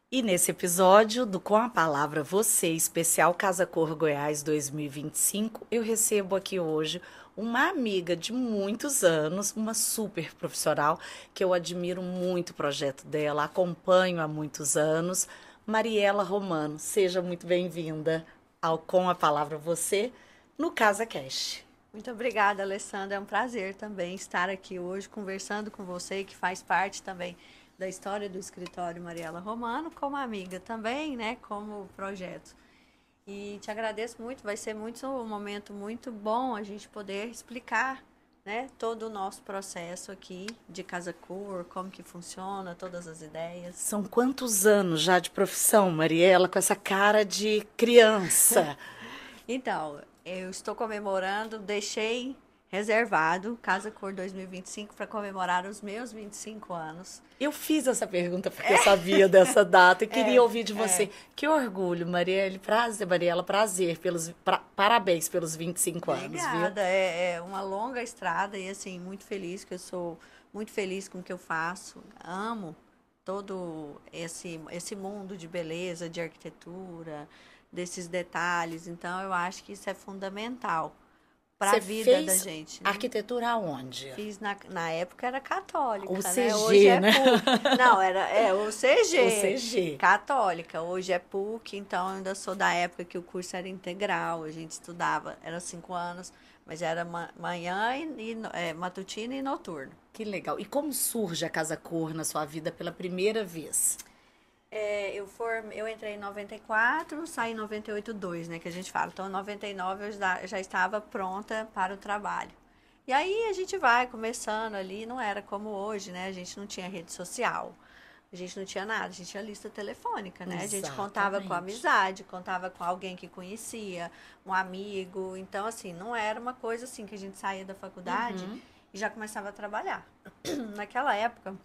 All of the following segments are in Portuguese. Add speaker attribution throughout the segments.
Speaker 1: E nesse episódio do Com a Palavra Você, especial Casa Cor Goiás 2025, eu recebo aqui hoje uma amiga de muitos anos, uma super profissional, que eu admiro muito o projeto dela, acompanho há muitos anos, Mariela Romano. Seja muito bem-vinda ao Com a Palavra Você no Casa Cash.
Speaker 2: Muito obrigada, Alessandra. É um prazer também estar aqui hoje conversando com você, que faz parte também da história do escritório Mariela Romano, como amiga também, né, como projeto. E te agradeço muito, vai ser um momento muito bom a gente poder explicar, né, todo o nosso processo aqui de Casa Cor, como que funciona, todas as ideias.
Speaker 1: São quantos anos já de profissão, Mariela, com essa cara de criança?
Speaker 2: Então, eu estou comemorando, deixei reservado Casa Cor 2025 para comemorar os meus 25 anos.
Speaker 1: Eu fiz essa pergunta porque eu sabia dessa data e queria ouvir de
Speaker 2: É.
Speaker 1: você. Que orgulho, Marielle, prazer, Mariela, prazer parabéns pelos 25 anos, viu?
Speaker 2: Obrigada, é uma longa estrada e assim, muito feliz que eu sou muito feliz com o que eu faço. Amo todo esse mundo de beleza, de arquitetura, desses detalhes. Então, eu acho que isso é fundamental para a
Speaker 1: Você
Speaker 2: vida da
Speaker 1: fez
Speaker 2: gente, né?
Speaker 1: arquitetura aonde?
Speaker 2: Fiz na época era
Speaker 1: O
Speaker 2: católica, né? Hoje
Speaker 1: CG,
Speaker 2: é
Speaker 1: né?
Speaker 2: PUC. Não, o
Speaker 1: O
Speaker 2: CG,
Speaker 1: CG.
Speaker 2: católica. Hoje é PUC, então eu ainda sou da época que o curso era integral. A gente estudava, era 5 anos, mas era manhã matutino e noturno.
Speaker 1: Que legal. E como surge a Casa Cor na sua vida pela primeira vez?
Speaker 2: Eu entrei em 94, saí em 98, 2, né, que a gente fala. Então, em 99 eu já estava pronta para o trabalho. E aí a gente vai começando ali, não era como hoje, né? A gente não tinha rede social, a gente não tinha nada, a gente tinha lista telefônica, né? A gente contava com
Speaker 1: Exatamente.
Speaker 2: amizade, contava com alguém que conhecia, um amigo. Então, assim, não era uma coisa assim que a gente saía da faculdade
Speaker 1: Uhum.
Speaker 2: e já começava a trabalhar. Naquela época,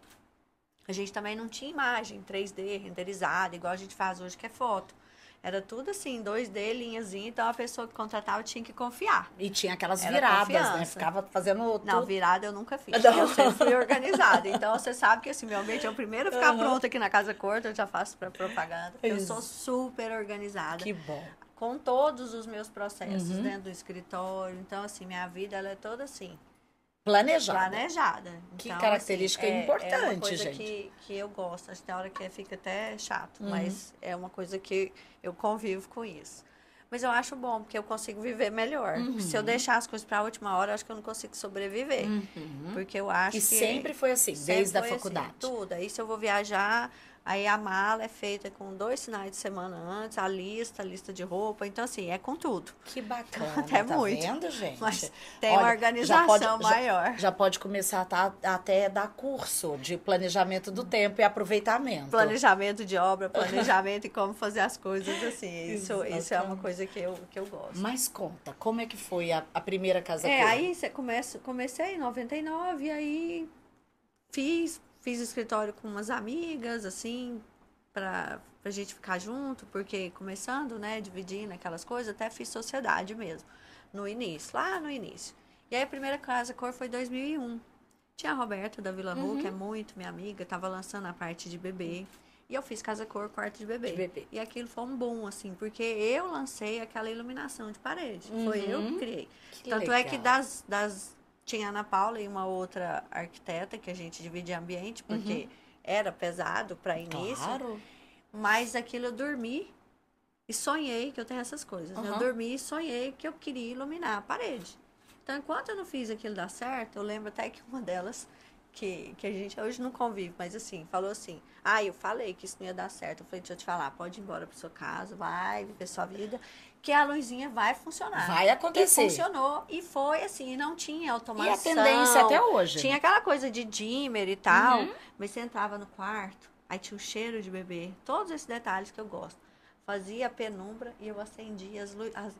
Speaker 2: a gente também não tinha imagem 3D renderizada, igual a gente faz hoje, que é foto. Era tudo assim, 2D, linhazinha, então a pessoa que contratava tinha que confiar.
Speaker 1: E tinha aquelas
Speaker 2: Era
Speaker 1: viradas, né?
Speaker 2: confiança.
Speaker 1: Ficava fazendo
Speaker 2: Não,
Speaker 1: tudo.
Speaker 2: virada eu nunca fiz, porque eu
Speaker 1: Não.
Speaker 2: sempre fui organizada. Então você sabe que assim, meu ambiente é o primeiro a ficar
Speaker 1: Aham.
Speaker 2: pronto aqui na Casa Corta, eu já faço para propaganda, porque eu sou
Speaker 1: Isso.
Speaker 2: super organizada
Speaker 1: Que bom.
Speaker 2: com todos os meus processos
Speaker 1: Uhum.
Speaker 2: dentro do escritório. Então, assim, minha vida ela é toda assim,
Speaker 1: Planejada.
Speaker 2: planejada.
Speaker 1: Que
Speaker 2: Então, assim,
Speaker 1: característica
Speaker 2: é uma
Speaker 1: importante,
Speaker 2: coisa
Speaker 1: gente.
Speaker 2: que eu gosto. Acho que tem hora que fica até chato,
Speaker 1: Uhum.
Speaker 2: mas é uma coisa que eu convivo com isso. Mas eu acho bom, porque eu consigo viver melhor. Se eu deixar as coisas para a última hora, eu acho que eu não consigo sobreviver.
Speaker 1: Uhum.
Speaker 2: Porque eu acho
Speaker 1: E
Speaker 2: que
Speaker 1: sempre foi assim,
Speaker 2: sempre
Speaker 1: desde a
Speaker 2: foi assim,
Speaker 1: faculdade.
Speaker 2: tudo. Aí se eu vou viajar, aí a mala é feita com 2 finais de semana antes, a lista de roupa. Então, assim, é com tudo.
Speaker 1: Que bacana,
Speaker 2: Até
Speaker 1: tá
Speaker 2: muito.
Speaker 1: vendo, gente?
Speaker 2: Mas tem uma
Speaker 1: Olha,
Speaker 2: organização maior.
Speaker 1: já pode começar até dar curso de planejamento do tempo e aproveitamento.
Speaker 2: Planejamento de obra, planejamento e como fazer as coisas assim. Isso é uma
Speaker 1: Exatamente.
Speaker 2: coisa que eu gosto.
Speaker 1: Mas conta, como é que foi a primeira casa cor?
Speaker 2: Aí comecei em 99, e aí fiz escritório com umas amigas, assim, pra gente ficar junto, porque começando, né, dividindo aquelas coisas, até fiz sociedade mesmo, no início, lá no início. E aí a primeira casa cor foi em 2001. Tinha a Roberta da Vila Rua, que é muito minha amiga, tava lançando a parte de bebê. E eu fiz casa cor, quarto de bebê.
Speaker 1: De bebê.
Speaker 2: E aquilo foi um boom, assim, porque eu lancei aquela iluminação de parede. Foi eu que criei.
Speaker 1: Que
Speaker 2: Tanto é que
Speaker 1: legal.
Speaker 2: tinha a Ana Paula e uma outra arquiteta que a gente dividia ambiente, porque era pesado para início.
Speaker 1: Claro.
Speaker 2: Mas aquilo eu dormi e sonhei que eu tenho essas coisas. Né? Eu dormi e sonhei que eu queria iluminar a parede. Então, enquanto eu não fiz aquilo dar certo, eu lembro até que uma delas, que a gente hoje não convive, mas assim, falou assim: eu falei que isso não ia dar certo. Eu falei: deixa eu te falar, pode ir embora para sua casa, vai viver sua vida, que a luzinha vai funcionar.
Speaker 1: Vai acontecer.
Speaker 2: E funcionou, e foi assim, não tinha automação.
Speaker 1: E a tendência até hoje.
Speaker 2: Tinha aquela coisa de dimmer e tal, mas você entrava no quarto, aí tinha o cheiro de bebê, todos esses detalhes que eu gosto. fazia a penumbra e eu acendia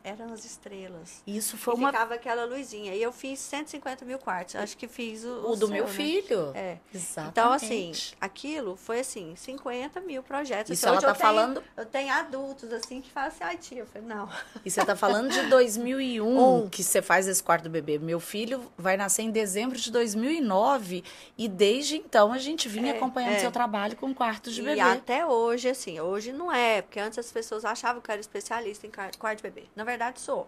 Speaker 2: eram as estrelas.
Speaker 1: Isso foi
Speaker 2: e ficava aquela luzinha. E eu fiz 150 mil quartos. Acho que fiz
Speaker 1: o do meu filho.
Speaker 2: É.
Speaker 1: Exatamente.
Speaker 2: Então, assim, aquilo foi assim, 50 mil projetos.
Speaker 1: Isso
Speaker 2: assim,
Speaker 1: ela tá falando...
Speaker 2: Eu tenho adultos, assim, que falam assim, ai tia, eu falei, não.
Speaker 1: E você tá falando de 2001, que você faz esse quarto do bebê. Meu filho vai nascer em dezembro de 2009 e desde então a gente vinha acompanhando seu trabalho com quartos de bebê.
Speaker 2: E até hoje, assim, hoje não é, porque antes as pessoas achavam que eu era especialista em quarto de bebê. Na verdade, sou.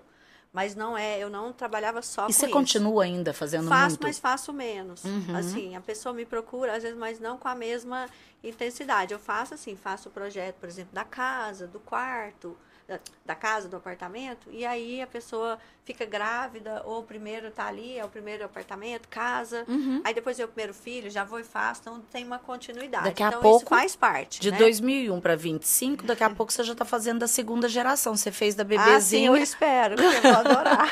Speaker 2: Mas não é, eu não trabalhava só com isso.
Speaker 1: E você continua ainda fazendo
Speaker 2: Faço,
Speaker 1: muito?
Speaker 2: mas faço menos. Assim, a pessoa me procura, às vezes, mas não com a mesma intensidade. Eu faço assim, faço o projeto, por exemplo, da casa, do quarto, da casa, do apartamento, e aí a pessoa fica grávida, ou o primeiro tá ali, é o primeiro apartamento, casa, aí depois é o primeiro filho, já vou e faço, então tem uma continuidade.
Speaker 1: Daqui a
Speaker 2: então
Speaker 1: pouco,
Speaker 2: isso faz parte,
Speaker 1: de
Speaker 2: né?
Speaker 1: 2001 para 25, daqui a pouco você já tá fazendo da segunda geração. Você fez da
Speaker 2: Ah, sim,
Speaker 1: bebezinha.
Speaker 2: eu espero, que eu vou adorar.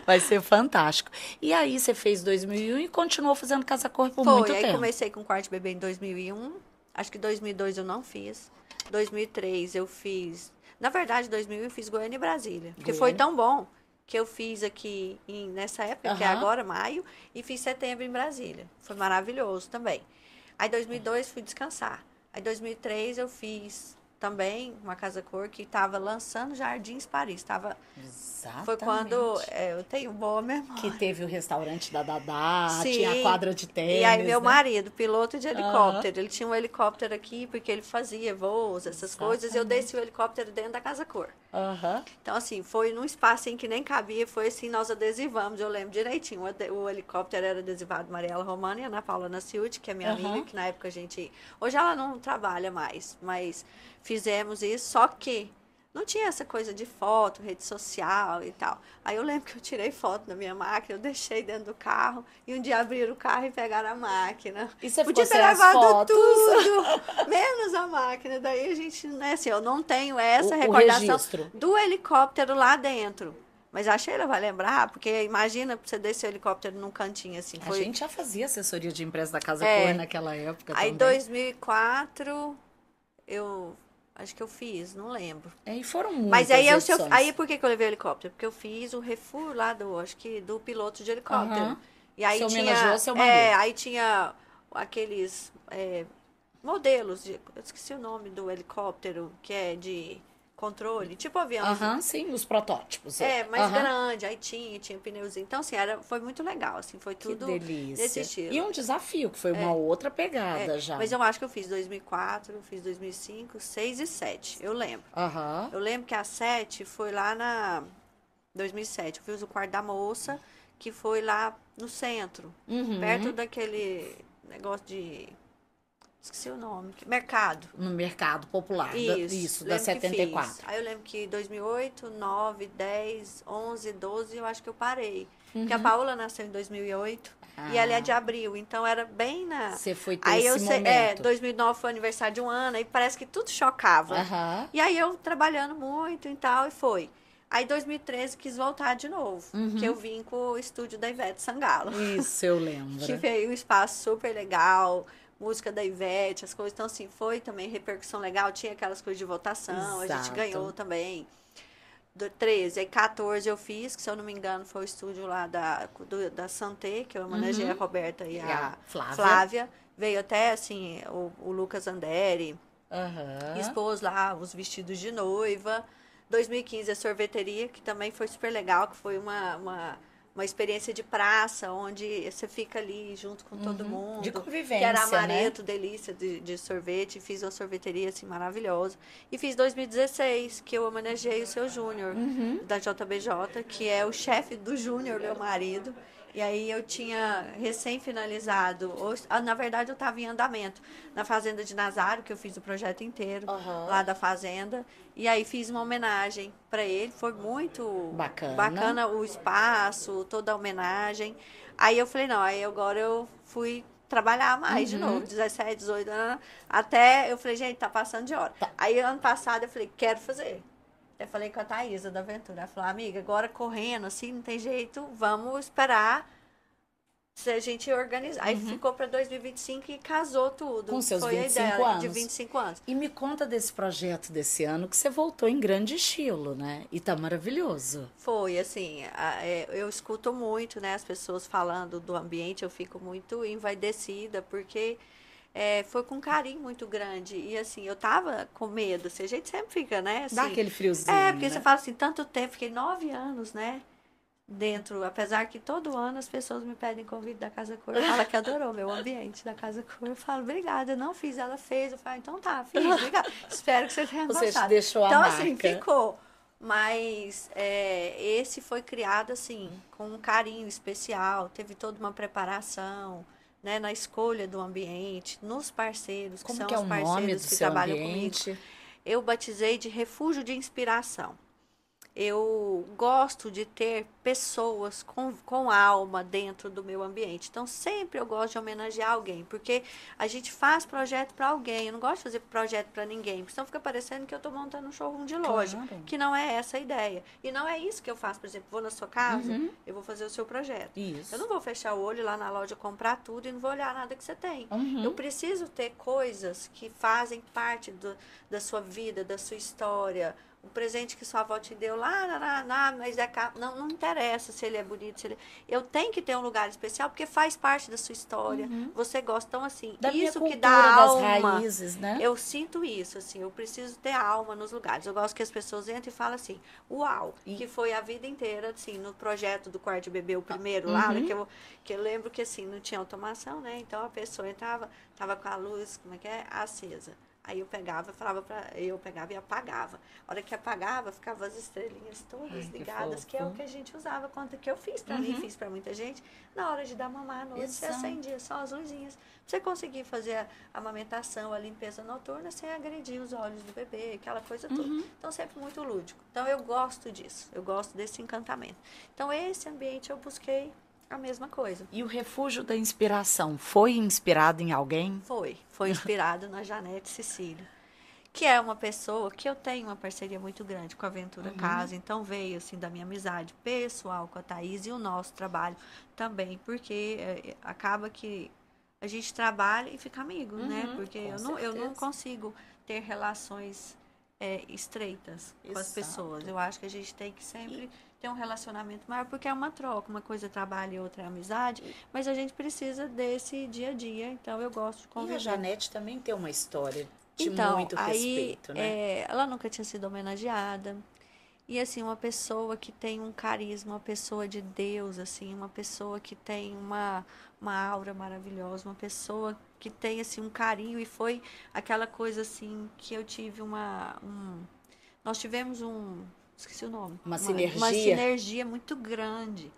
Speaker 1: Vai ser fantástico. E aí você fez 2001 e continuou fazendo Casa Cor por muito
Speaker 2: aí
Speaker 1: tempo.
Speaker 2: Comecei com quarto de bebê em 2001, acho que 2002 eu não fiz, 2003 eu fiz... Na verdade, em 2000 eu fiz Goiânia e Brasília. Porque foi tão bom que eu fiz aqui nessa época, que é agora, maio, e fiz setembro em Brasília. Foi maravilhoso também. Aí, em 2002, fui descansar. Aí, em 2003, eu fiz também uma Casa Cor que estava lançando Jardins Paris.
Speaker 1: Exatamente.
Speaker 2: Foi quando eu tenho boa memória.
Speaker 1: Que teve o restaurante da Dadá,
Speaker 2: Sim.
Speaker 1: tinha a quadra de tênis.
Speaker 2: E aí, meu
Speaker 1: né?
Speaker 2: marido, piloto de helicóptero, ele tinha um helicóptero aqui porque ele fazia voos, essas coisas. E eu desci o helicóptero dentro da Casa Cor. Então, assim, foi num espaço em que nem cabia, foi assim, nós adesivamos, eu lembro direitinho. O helicóptero era adesivado Mariela Romana e Ana Paula Naciuti, que é minha amiga, que na época a gente... Hoje ela não trabalha mais, mas fizemos isso, só que não tinha essa coisa de foto, rede social e tal. Aí eu lembro que eu tirei foto da minha máquina, eu deixei dentro do carro, e um dia abriram o carro e pegaram a máquina.
Speaker 1: E você
Speaker 2: podia
Speaker 1: ficou
Speaker 2: ter
Speaker 1: sem as
Speaker 2: levado
Speaker 1: fotos?
Speaker 2: tudo, menos a máquina. Daí a gente, né, assim, eu não tenho essa recordação
Speaker 1: registro.
Speaker 2: do helicóptero lá dentro. Mas a Sheila vai lembrar, porque imagina você descer o helicóptero num cantinho assim.
Speaker 1: A gente já fazia assessoria de imprensa da Casa
Speaker 2: É.
Speaker 1: Cor naquela época
Speaker 2: Aí, em
Speaker 1: também.
Speaker 2: 2004, eu acho que eu fiz, não lembro.
Speaker 1: E foram muitas
Speaker 2: Mas aí,
Speaker 1: edições.
Speaker 2: aí por que eu levei o helicóptero? Porque eu fiz o refuo lá do piloto de helicóptero. E aí
Speaker 1: Você
Speaker 2: tinha,
Speaker 1: homenageou seu marido.
Speaker 2: aí tinha aqueles modelos, eu esqueci o nome do helicóptero, que é de controle, tipo avião.
Speaker 1: Sim, os protótipos.
Speaker 2: Mais grande, aí tinha pneuzinho. Então, assim, foi muito legal, assim, foi
Speaker 1: Que
Speaker 2: tudo
Speaker 1: delícia.
Speaker 2: desse estilo.
Speaker 1: E um desafio, que foi uma outra pegada já.
Speaker 2: Mas eu acho que eu fiz 2004, fiz 2005, 6 e 7, eu lembro. Eu lembro que a 7 foi lá na 2007, eu fiz o quarto da moça, que foi lá no centro, perto daquele negócio de... Esqueci o nome. Mercado.
Speaker 1: No mercado popular. Isso, da
Speaker 2: lembro que
Speaker 1: 74.
Speaker 2: fiz. Aí eu lembro que 2008, 9, 10, 11, 12, eu acho que eu parei. Porque a Paola nasceu em 2008 e ela é de abril. Então era bem na...
Speaker 1: Você foi ter
Speaker 2: aí
Speaker 1: esse momento.
Speaker 2: 2009 foi aniversário de um ano. Aí parece que tudo chocava. E aí eu trabalhando muito e tal, e foi. Aí, em 2013, quis voltar de novo. Que eu vim com o estúdio da Ivete Sangalo.
Speaker 1: Isso, eu lembro.
Speaker 2: Que veio um espaço super legal, música da Ivete, as coisas. Então, assim, foi também repercussão legal. Tinha aquelas coisas de votação, a gente ganhou também. 13, aí 14 eu fiz, que se eu não me engano foi o estúdio lá da Santé, que eu homenageei a Roberta e a Flávia. Veio até, assim, o Lucas Anderi, expôs lá os vestidos de noiva. 2015 a sorveteria, que também foi super legal, que foi uma experiência de praça, onde você fica ali junto com todo mundo.
Speaker 1: De convivência,
Speaker 2: que era amareto,
Speaker 1: né?
Speaker 2: delícia de sorvete. Fiz uma sorveteria, assim, maravilhosa. E fiz 2016, que eu homenageei o seu Júnior, da JBJ, que é o chefe do Júnior, meu marido. E aí eu tinha recém-finalizado, na verdade eu estava em andamento, na Fazenda de Nazário, que eu fiz o projeto inteiro lá da Fazenda. E aí fiz uma homenagem para ele, foi muito bacana o espaço, toda a homenagem. Aí eu falei, não, aí agora eu fui trabalhar mais de novo, 17, 18 anos, até eu falei, gente, tá passando de hora. Aí ano passado eu falei, quero fazer. Eu falei com a Thaísa da Aventura. Ela falou, amiga, agora correndo, assim, não tem jeito, vamos esperar Se a gente organizar. Aí ficou para 2025 e casou tudo.
Speaker 1: Com seus
Speaker 2: Foi
Speaker 1: 25
Speaker 2: a ideia
Speaker 1: anos.
Speaker 2: de 25 anos.
Speaker 1: E me conta desse projeto desse ano, que você voltou em grande estilo, né? E tá maravilhoso.
Speaker 2: Foi, assim, eu escuto muito, né, as pessoas falando do ambiente, eu fico muito envaidecida, porque foi com um carinho muito grande. E, assim, eu tava com medo, assim, a gente sempre fica, né,
Speaker 1: Dá
Speaker 2: assim...
Speaker 1: aquele friozinho,
Speaker 2: Porque você
Speaker 1: né?
Speaker 2: fala assim, tanto tempo, fiquei 9 anos, né, dentro, apesar que todo ano as pessoas me pedem convite da Casa Cor, fala que adorou meu ambiente da Casa Cor, eu falo, obrigada, eu não fiz, ela fez, eu falo, então tá, fiz, obrigada, espero que você tenha
Speaker 1: Você
Speaker 2: gostado.
Speaker 1: deixou a
Speaker 2: Então,
Speaker 1: marca.
Speaker 2: assim, ficou, mas esse foi criado, assim, com um carinho especial, teve toda uma preparação, né, na escolha do ambiente, nos parceiros, que
Speaker 1: Como
Speaker 2: são
Speaker 1: que é
Speaker 2: os
Speaker 1: o nome
Speaker 2: parceiros
Speaker 1: do
Speaker 2: que
Speaker 1: seu
Speaker 2: trabalham comigo.
Speaker 1: ambiente?
Speaker 2: Eu batizei de Refúgio de Inspiração. Eu gosto de ter pessoas com alma dentro do meu ambiente. Então, sempre eu gosto de homenagear alguém, porque a gente faz projeto para alguém. Eu não gosto de fazer projeto para ninguém, porque senão fica parecendo que eu estou montando um showroom de loja,
Speaker 1: Claro.
Speaker 2: que não é essa a ideia. E não é isso que eu faço. Por exemplo, vou na sua casa, eu vou fazer o seu projeto.
Speaker 1: Isso.
Speaker 2: Eu não vou fechar o olho lá na loja, comprar tudo e não vou olhar nada que você tem. Eu
Speaker 1: Uhum.
Speaker 2: preciso ter coisas que fazem parte da sua vida, da sua história. O presente que sua avó te deu lá, mas não interessa se ele é bonito, se ele... Eu tenho que ter um lugar especial porque faz parte da sua história. Você gosta, então assim,
Speaker 1: Da minha
Speaker 2: isso que
Speaker 1: cultura,
Speaker 2: dá
Speaker 1: das
Speaker 2: alma.
Speaker 1: raízes, né?
Speaker 2: Eu sinto isso, assim, eu preciso ter alma nos lugares. Eu gosto que as pessoas entrem e falem assim, uau, que foi a vida inteira, assim, no projeto do quarto de bebê, o primeiro lá, né, que eu lembro que assim, não tinha automação, né? Então a pessoa entrava, tava com a luz, como é que é? Acesa. Aí eu pegava, eu pegava e apagava. A hora que apagava, ficavam as estrelinhas todas ligadas, que é o que a gente usava, quanto que eu fiz para mim, fiz para muita gente. Na hora de dar mamar à noite, você acendia só as luzinhas. Pra você conseguir fazer a amamentação, a limpeza noturna, sem agredir os olhos do bebê, aquela coisa toda. Então, sempre muito lúdico. Então, eu gosto disso, eu gosto desse encantamento. Então, esse ambiente eu busquei a mesma coisa.
Speaker 1: E o Refúgio da Inspiração foi inspirado em alguém?
Speaker 2: Foi inspirado na Janete Cecílio, que é uma pessoa que eu tenho uma parceria muito grande com a Aventura Casa, então veio assim da minha amizade pessoal com a Thaís e o nosso trabalho também, porque acaba que a gente trabalha e fica amigo, né? Porque eu não consigo ter relações estreitas com as pessoas. Eu acho que a gente tem que sempre ter um relacionamento maior, porque é uma troca, uma coisa é trabalho e outra é amizade, mas a gente precisa desse dia a dia, então eu gosto de conviver.
Speaker 1: E a Janete também tem uma história de muito respeito, né?
Speaker 2: Ela nunca tinha sido homenageada, e assim, uma pessoa que tem um carisma, uma pessoa de Deus, assim, uma pessoa que tem uma aura maravilhosa, uma pessoa que tem assim um carinho, e foi aquela coisa assim que eu tive nós tivemos esqueci o nome.
Speaker 1: Uma sinergia.
Speaker 2: Uma sinergia muito grande.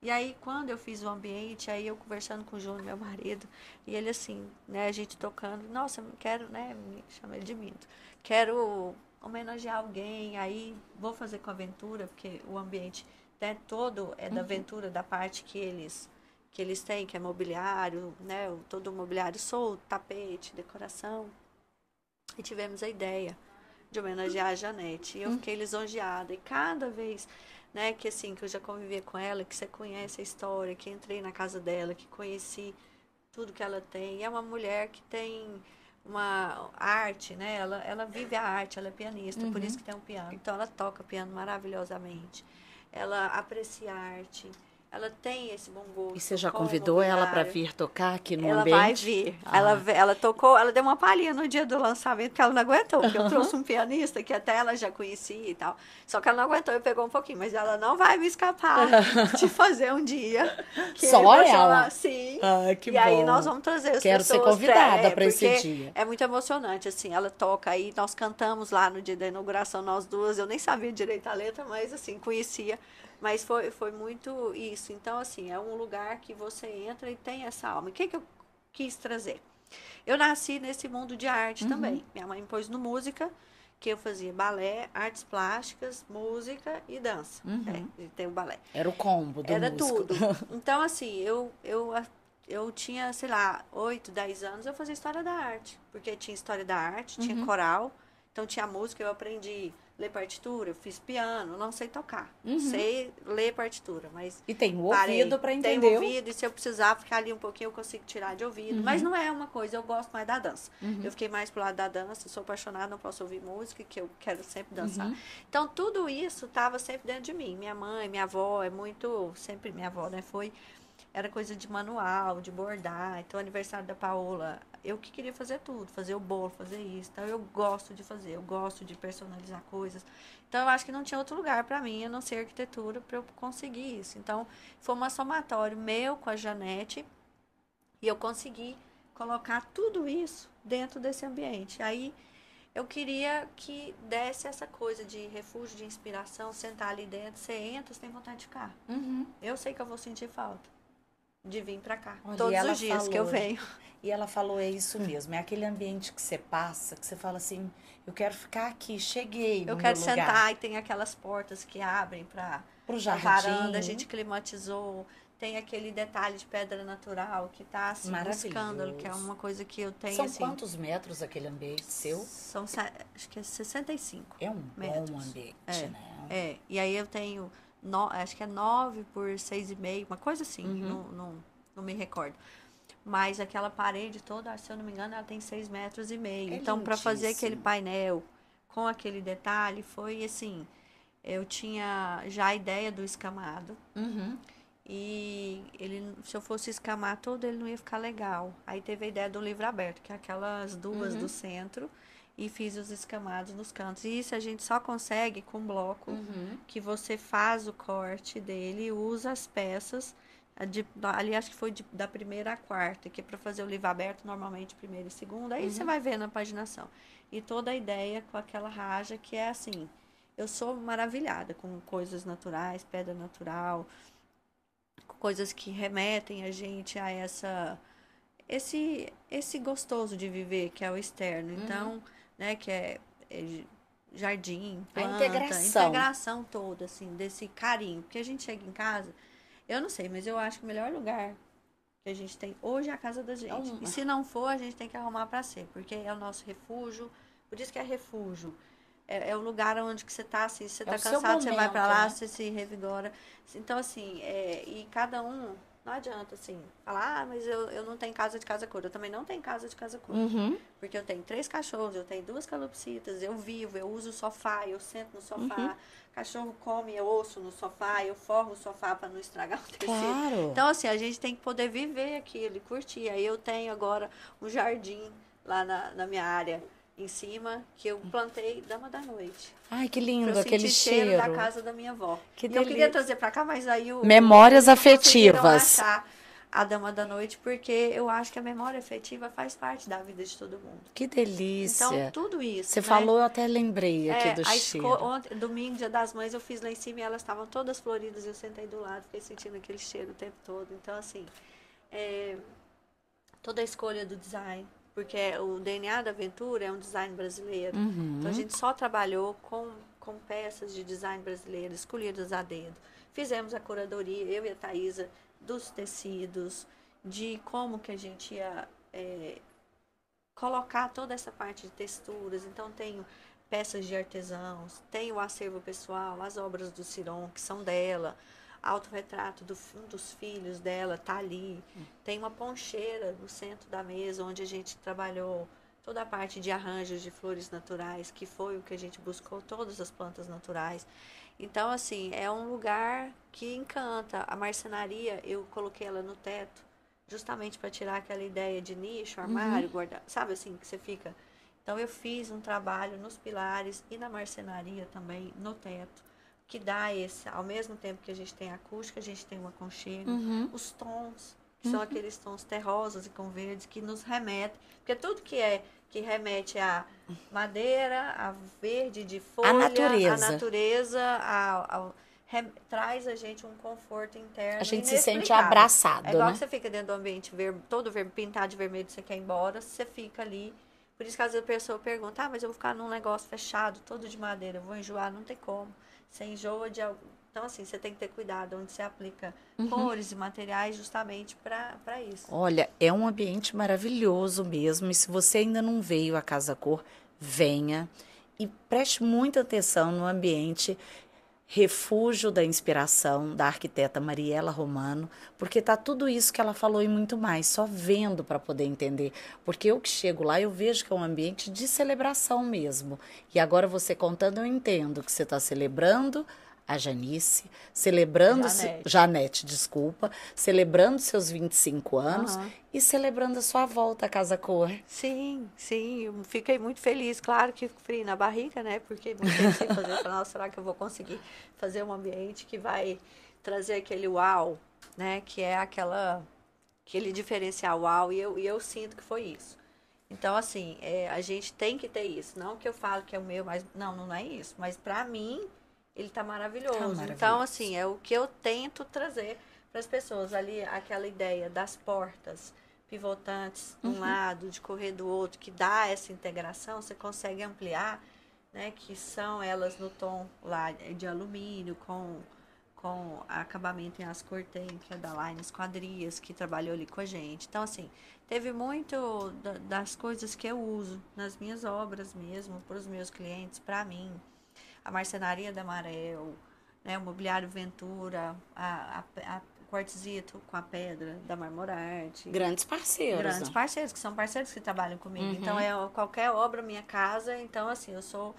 Speaker 2: E aí, quando eu fiz o ambiente, aí eu conversando com o Júnior, meu marido, e ele assim, né, a gente tocando, nossa, quero, né, chama ele de Minto, quero homenagear alguém, aí vou fazer com a Aventura, porque o ambiente todo é da Aventura, da parte que eles têm, que é mobiliário, né, todo o mobiliário solto, tapete, decoração. E tivemos a ideia de homenagear a Janete. E eu fiquei lisonjeada. E cada vez, né, que assim, que eu já convivia com ela, que você conhece a história, que entrei na casa dela, que conheci tudo que ela tem. E é uma mulher que tem uma arte, né? Ela vive a arte, ela é pianista, por isso que tem um piano. Então ela toca piano maravilhosamente. Ela aprecia a arte. Ela tem esse bom gosto.
Speaker 1: E você já convidou ela para vir tocar aqui no ambiente?
Speaker 2: Ela vai vir. Ela tocou, ela deu uma palhinha no dia do lançamento, porque ela não aguentou, porque eu trouxe um pianista que até ela já conhecia e tal. Só que ela não aguentou e pegou um pouquinho, mas ela não vai me escapar de fazer um dia. Que
Speaker 1: só ela?
Speaker 2: Sim.
Speaker 1: Ah, que bom.
Speaker 2: E aí nós vamos trazer as
Speaker 1: Quero
Speaker 2: pessoas.
Speaker 1: ser convidada para esse dia.
Speaker 2: É muito emocionante, assim, ela toca aí, nós cantamos lá no dia da inauguração, nós duas, eu nem sabia direito a letra, mas assim, conhecia. Mas foi muito isso. Então, assim, é um lugar que você entra e tem essa alma. O que eu quis trazer? Eu nasci nesse mundo de arte também. Minha mãe me pôs no música, que eu fazia balé, artes plásticas, música e dança. E tem o balé.
Speaker 1: Era o combo do
Speaker 2: Era
Speaker 1: músico.
Speaker 2: tudo. Então, assim, eu tinha, sei lá, 8, 10 anos, eu fazia história da arte. Porque tinha história da arte, tinha coral, Então tinha música, eu aprendi ler partitura, eu fiz piano, não sei tocar. Sei ler partitura, mas
Speaker 1: E tem o
Speaker 2: parei.
Speaker 1: ouvido para entender.
Speaker 2: Tem ouvido, e se eu precisar ficar ali um pouquinho, eu consigo tirar de ouvido. Mas não é uma coisa, eu gosto mais da dança. Eu fiquei mais pro lado da dança, sou apaixonada, não posso ouvir música, que eu quero sempre dançar. Então, tudo isso estava sempre dentro de mim. Minha mãe, minha avó, é muito... Sempre minha avó, né? Era coisa de manual, de bordar. Então, aniversário da Paola, eu que queria fazer tudo. Fazer o bolo, fazer isso. Então, eu gosto de fazer. Eu gosto de personalizar coisas. Então, eu acho que não tinha outro lugar para mim, a não ser arquitetura, para eu conseguir isso. Então, foi um somatório meu com a Janete. E eu consegui colocar tudo isso dentro desse ambiente. Aí, eu queria que desse essa coisa de refúgio, de inspiração, sentar ali dentro. Você entra, você tem vontade de ficar. Eu sei que eu vou sentir falta de vir pra cá.
Speaker 1: Olha,
Speaker 2: todos os dias que eu venho.
Speaker 1: E ela falou, é isso mesmo. É aquele ambiente que você passa, que você fala assim, eu quero ficar aqui, cheguei no
Speaker 2: Eu quero
Speaker 1: meu lugar.
Speaker 2: sentar e tem aquelas portas que abrem
Speaker 1: Pro
Speaker 2: pra
Speaker 1: jardim.
Speaker 2: varanda, a gente climatizou. Tem aquele detalhe de pedra natural que tá assim, um escândalo, que é uma coisa que eu tenho.
Speaker 1: São
Speaker 2: assim,
Speaker 1: quantos metros aquele ambiente seu?
Speaker 2: São, acho que é 65
Speaker 1: É um
Speaker 2: metros.
Speaker 1: bom ambiente, né?
Speaker 2: É, e aí eu tenho, acho que é 9 por 6,5, uma coisa assim, não me recordo. Mas aquela parede toda, se eu não me engano, ela tem 6,5 metros. Então, para fazer aquele painel com aquele detalhe, foi assim, eu tinha já a ideia do escamado. E se eu fosse escamar todo, ele não ia ficar legal. Aí teve a ideia do livro aberto, que é aquelas duas do centro, e fiz os escamados nos cantos. E isso a gente só consegue com bloco, que você faz o corte dele, usa as peças, ali acho que foi da primeira à quarta, que é para fazer o livro aberto, normalmente primeira e segunda, aí você vai ver na paginação. E toda a ideia com aquela raja, que é assim, eu sou maravilhada com coisas naturais, pedra natural, coisas que remetem a gente a esse gostoso de viver, que é o externo. Então, né, que é jardim, planta, a integração toda, assim, desse carinho. Porque a gente chega em casa, eu não sei, mas eu acho que o melhor lugar que a gente tem hoje é a casa da gente. E se não for, a gente tem que arrumar para ser, porque é o nosso refúgio. Por isso que é refúgio. É o lugar onde que você tá, assim, você tá cansado, você vai para lá, você se revigora. Então, assim, e cada um, não adianta, assim, falar, mas eu não tenho casa de casa cor. Eu também não tenho casa de casa cor. Porque eu tenho 3 cachorros, eu tenho 2 calopsitas, eu vivo, eu uso o sofá, eu sento no sofá, cachorro come osso no sofá, eu forro o sofá para não estragar o terceiro.
Speaker 1: Claro.
Speaker 2: Então, assim, a gente tem que poder viver aquilo e curtir. Aí eu tenho agora um jardim lá na minha área, em cima, que eu plantei dama da noite.
Speaker 1: Ai, que lindo,
Speaker 2: pra eu
Speaker 1: aquele
Speaker 2: cheiro da casa da minha avó.
Speaker 1: Que
Speaker 2: e eu queria trazer pra cá, mas aí
Speaker 1: Memórias
Speaker 2: eles não
Speaker 1: afetivas.
Speaker 2: conseguiram achar a dama da noite, porque eu acho que a memória afetiva faz parte da vida de todo mundo.
Speaker 1: Que delícia.
Speaker 2: Então, tudo isso,
Speaker 1: Você
Speaker 2: né?
Speaker 1: falou, eu até lembrei aqui do cheiro.
Speaker 2: Ontem, domingo, dia das mães, eu fiz lá em cima e elas estavam todas floridas, eu sentei do lado, fiquei sentindo aquele cheiro o tempo todo. Então, assim, toda a escolha do design, porque o DNA da Aventura é um design brasileiro. Então, a gente só trabalhou com peças de design brasileiro, escolhidas a dedo. Fizemos a curadoria, eu e a Thaisa, dos tecidos, de como que a gente ia colocar toda essa parte de texturas. Então, tenho peças de artesãos, tenho o acervo pessoal, as obras do Ciron, que são dela, autorretrato um dos filhos dela tá ali. Tem uma poncheira no centro da mesa, onde a gente trabalhou toda a parte de arranjos de flores naturais, que foi o que a gente buscou, todas as plantas naturais. Então, assim, é um lugar que encanta. A marcenaria, eu coloquei ela no teto, justamente para tirar aquela ideia de nicho, armário, guardar, sabe assim, que você fica. Então, eu fiz um trabalho nos pilares e na marcenaria também, no teto, que dá ao mesmo tempo que a gente tem acústica, a gente tem um aconchego, os tons, que são aqueles tons terrosos e com verdes, que nos remetem, porque tudo que remete a madeira, a verde de folha, a natureza, traz a gente um conforto interno.
Speaker 1: A gente se sente abraçado,
Speaker 2: É igual
Speaker 1: né?
Speaker 2: que você fica dentro do ambiente todo pintado de vermelho, você quer ir embora, você fica ali. Por isso que às vezes a pessoa pergunta, mas eu vou ficar num negócio fechado, todo de madeira, eu vou enjoar, não tem como. Você enjoa de algo. Então, assim, você tem que ter cuidado onde você aplica cores e materiais justamente para isso.
Speaker 1: Olha, é um ambiente maravilhoso mesmo. E se você ainda não veio à Casa Cor, venha. E preste muita atenção no ambiente Refúgio da Inspiração, da arquiteta Mariela Romano, porque tá tudo isso que ela falou e muito mais, só vendo para poder entender. Porque eu que chego lá, eu vejo que é um ambiente de celebração mesmo. E agora você contando, eu entendo que você está celebrando a Janice, celebrando Janete, desculpa, celebrando seus 25 anos e celebrando a sua volta à Casa Cor.
Speaker 2: Sim, sim, eu fiquei muito feliz, claro que frio na barriga, né? Porque muito pensei em fazer, falei, nossa, será que eu vou conseguir fazer um ambiente que vai trazer aquele uau, né? Que é aquele diferencial uau, e eu sinto que foi isso. Então, assim, a gente tem que ter isso. Não que eu falo que é o meu, mas não é isso. Mas pra mim, ele tá maravilhoso. Então, assim, é o que eu tento trazer para as pessoas ali, aquela ideia das portas pivotantes de um lado, de correr do outro, que dá essa integração, você consegue ampliar, né? Que são elas no tom lá de alumínio, com acabamento em aço cortem, que é da Line Esquadrias, que trabalhou ali com a gente. Então, assim, teve muito das coisas que eu uso nas minhas obras mesmo, para os meus clientes, para mim. A Marcenaria da Amarel, né, o Mobiliário Ventura, a Quartzito com a Pedra da Marmorarte.
Speaker 1: Grandes parceiros.
Speaker 2: Grandes parceiros, que são parceiros que trabalham comigo. Então, qualquer obra, minha casa. Então, assim, eu sou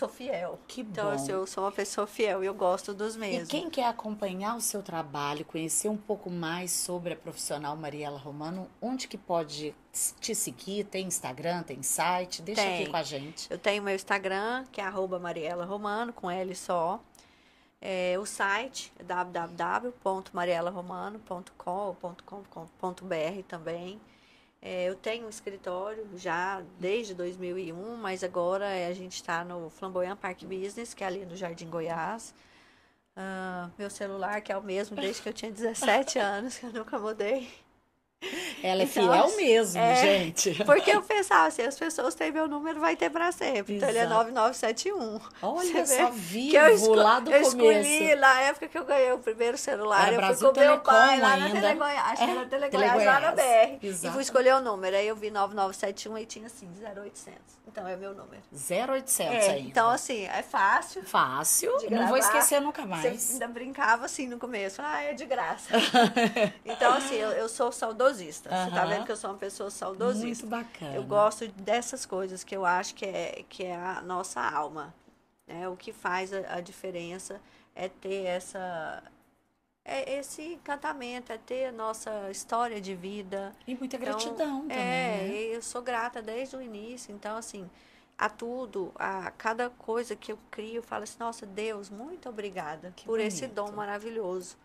Speaker 2: fiel.
Speaker 1: Que bom.
Speaker 2: Então, assim, eu sou uma pessoa fiel e eu gosto dos mesmos.
Speaker 1: E quem quer acompanhar o seu trabalho, conhecer um pouco mais sobre a profissional Mariela Romano, onde que pode te seguir? Tem Instagram, tem site? Deixa aqui com a gente.
Speaker 2: Eu tenho meu Instagram, que é @mariela_romano, com L só. O site é www.marielaromano.com.br também. Eu tenho um escritório já desde 2001, mas agora a gente está no Flamboyant Park Business, que é ali no Jardim Goiás. Meu celular, que é o mesmo desde que eu tinha 17 anos, que eu nunca mudei.
Speaker 1: Ela é fiel mesmo, gente.
Speaker 2: Porque eu pensava assim, as pessoas têm meu número, vai ter para sempre. Então, ele é 9971.
Speaker 1: Olha só, vivo lá do começo.
Speaker 2: Eu escolhi, na época que eu ganhei o primeiro celular, eu fui com meu pai lá na Telegoiás, acho que era Telegoiás, lá na BR.
Speaker 1: Exato.
Speaker 2: E fui escolher o número. Aí eu vi 9971 e tinha assim, 0800. Então, é o meu número.
Speaker 1: 0800 ainda.
Speaker 2: Então, assim, é fácil.
Speaker 1: Fácil, não vou esquecer nunca mais.
Speaker 2: Você ainda brincava assim no começo, é de graça. Então, assim, eu sou saudosista. Você tá vendo que eu sou uma pessoa saudosista.
Speaker 1: Muito bacana.
Speaker 2: Eu gosto dessas coisas que eu acho que é a nossa alma. Né? O que faz a diferença é ter esse encantamento, é ter a nossa história de vida.
Speaker 1: E muita gratidão também, né?
Speaker 2: Eu sou grata desde o início. Então, assim, a cada coisa que eu crio, eu falo assim, nossa, Deus, muito obrigada por esse dom maravilhoso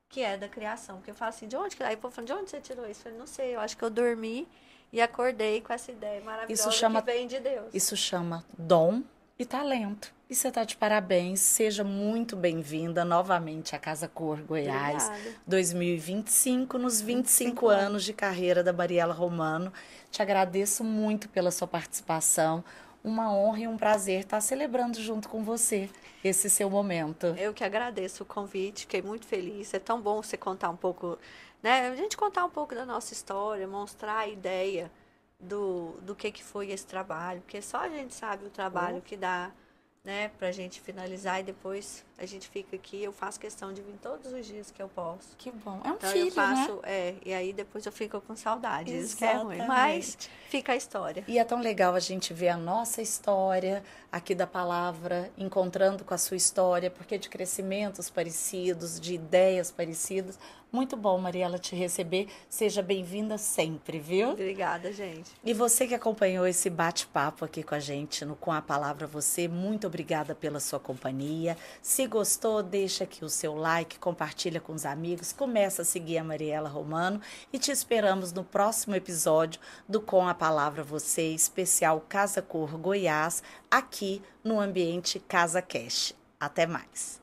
Speaker 2: que é da criação. Porque eu falo assim, de onde que... Aí o povo fala, de onde você tirou isso? Eu falei, não sei, eu acho que eu dormi e acordei com essa ideia maravilhosa que vem de Deus.
Speaker 1: Isso chama dom e talento. E você está de parabéns, seja muito bem-vinda novamente à Casa Cor Goiás.
Speaker 2: Obrigada.
Speaker 1: 2025, nos 25 anos de carreira da Mariela Romano. Te agradeço muito pela sua participação. Uma honra e um prazer estar celebrando junto com você esse seu momento.
Speaker 2: Eu que agradeço o convite, fiquei muito feliz. É tão bom você contar um pouco, né? A gente contar um pouco da nossa história, mostrar a ideia do que foi esse trabalho, porque só a gente sabe o trabalho que dá, né, pra gente finalizar e depois a gente fica aqui. Eu faço questão de vir todos os dias que eu posso.
Speaker 1: Que bom. É um
Speaker 2: então
Speaker 1: filho,
Speaker 2: eu faço,
Speaker 1: né?
Speaker 2: E aí depois eu fico com saudades. Isso que é ruim, mas fica a história.
Speaker 1: E é tão legal a gente ver a nossa história aqui da palavra, encontrando com a sua história, porque de crescimentos parecidos, de ideias parecidas. Muito bom, Mariela, te receber. Seja bem-vinda sempre, viu?
Speaker 2: Obrigada, gente.
Speaker 1: E você que acompanhou esse bate-papo aqui com a gente no Com a Palavra Você, muito obrigada pela sua companhia. Se gostou, deixa aqui o seu like, compartilha com os amigos, começa a seguir a Mariela Romano e te esperamos no próximo episódio do Com a Palavra Você, especial Casa Cor Goiás, aqui no ambiente Casa Cash. Até mais!